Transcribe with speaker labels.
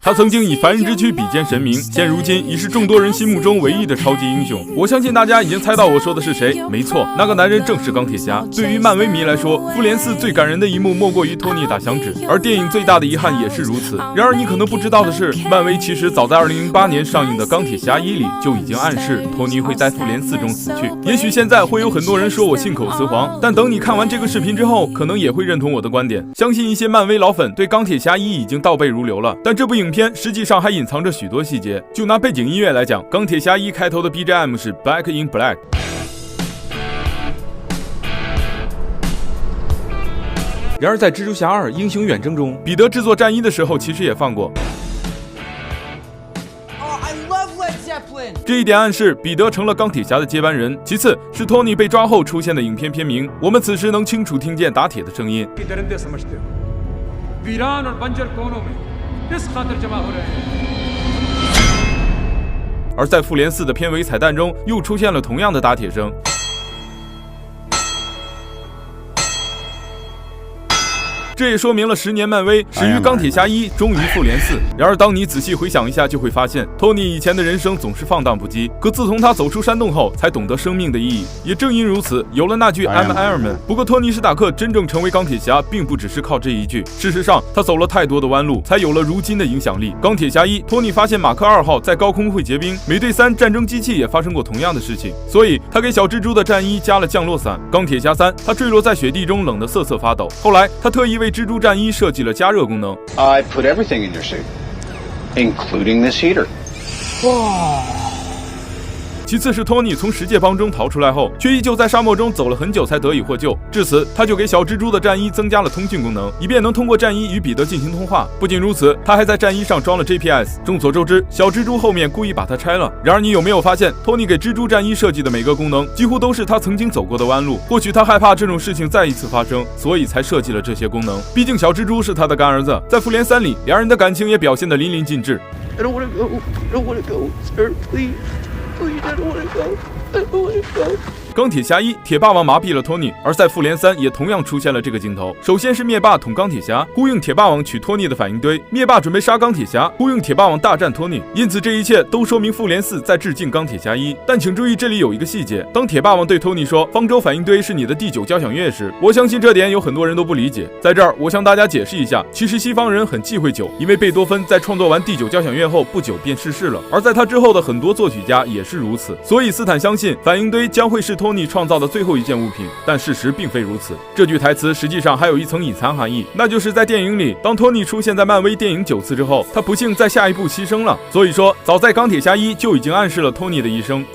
Speaker 1: 他曾经以凡人之躯比肩神明，现如今已是众多人心目中唯一的超级英雄。我相信大家已经猜到我说的是谁，没错，那个男人正是钢铁侠。对于漫威迷来说，复联4最感人的一幕莫过于托尼打响指，而电影最大的遗憾也是如此。然而你可能不知道的是，漫威其实早在2008年上映的《钢铁侠1》里就已经暗示托尼会在复联4中死去。也许现在会有很多人说我信口雌黄，但等你看完这个视频之后，可能也会认同我的观点。相信一些漫威老粉对钢铁侠1已经倒背如流了，但这部影片实际上还隐藏着许多细节。就拿背景音乐来讲，钢铁侠1开头的 BGM 是 Back in Black。然而在蜘蛛侠2英雄远征中，彼得制作战衣的时候其实也放过。这一点暗示彼得成了钢铁侠的接班人。其次是托尼被抓后出现的影片片名，我们此时能清楚听见打铁的声音。而在复联4的片尾彩蛋中，又出现了同样的打铁声。这也说明了10年漫威始于钢铁侠1，终于复联4。然而当你仔细回想一下，就会发现托尼以前的人生总是放荡不羁，可自从他走出山洞后，才懂得生命的意义。也正因如此，有了那句 I'm Iron Man。不过托尼史塔克真正成为钢铁侠，并不只是靠这一句。事实上，他走了太多的弯路，才有了如今的影响力。钢铁侠1，托尼发现马克2号在高空会结冰；美队3，战争机器也发生过同样的事情，所以他给小蜘蛛的战衣加了降落伞。钢铁侠3，他坠落在雪地中，冷得瑟瑟发抖。后来他特意为蜘蛛战衣设计了加热功能。
Speaker 2: I put everything in your suit, including this heater.
Speaker 1: 其次是托尼从十界帮中逃出来后，却依旧在沙漠中走了很久才得以获救。至此，他就给小蜘蛛的战衣增加了通讯功能，以便能通过战衣与彼得进行通话。不仅如此，他还在战衣上装了 GPS。众所周知，小蜘蛛后面故意把它拆了。然而你有没有发现，托尼给蜘蛛战衣设计的每个功能，几乎都是他曾经走过的弯路。或许他害怕这种事情再一次发生，所以才设计了这些功能。毕竟小蜘蛛是他的干儿子，在复联3里，两人的感情也表现得淋漓尽致。
Speaker 3: I don't want to go. I don't want to go, sir. Please, please, I don't want to go. I don't want to go.
Speaker 1: 钢铁侠1，铁霸王麻痹了托尼，而在复联3也同样出现了这个镜头。首先是灭霸捅钢铁侠，呼应铁霸王取托尼的反应堆；灭霸准备杀钢铁侠，呼应铁霸王大战托尼。因此这一切都说明复联4在致敬钢铁侠1。但请注意，这里有一个细节：当铁霸王对托尼说方舟反应堆是你的第9交响乐时，我相信这点有很多人都不理解。在这儿，我向大家解释一下，其实西方人很忌讳酒，因为贝多芬在创作完第9交响乐后不久便逝世了，而在他之后的很多作曲家也是如此。所以斯坦相信反应堆将会是托尼创造的最后一件物品，但事实并非如此。这句台词实际上还有一层隐藏含义，那就是在电影里，当托尼出现在漫威电影9次之后，他不幸在下一步牺牲了。所以说，早在钢铁侠1就已经暗示了托尼的一生。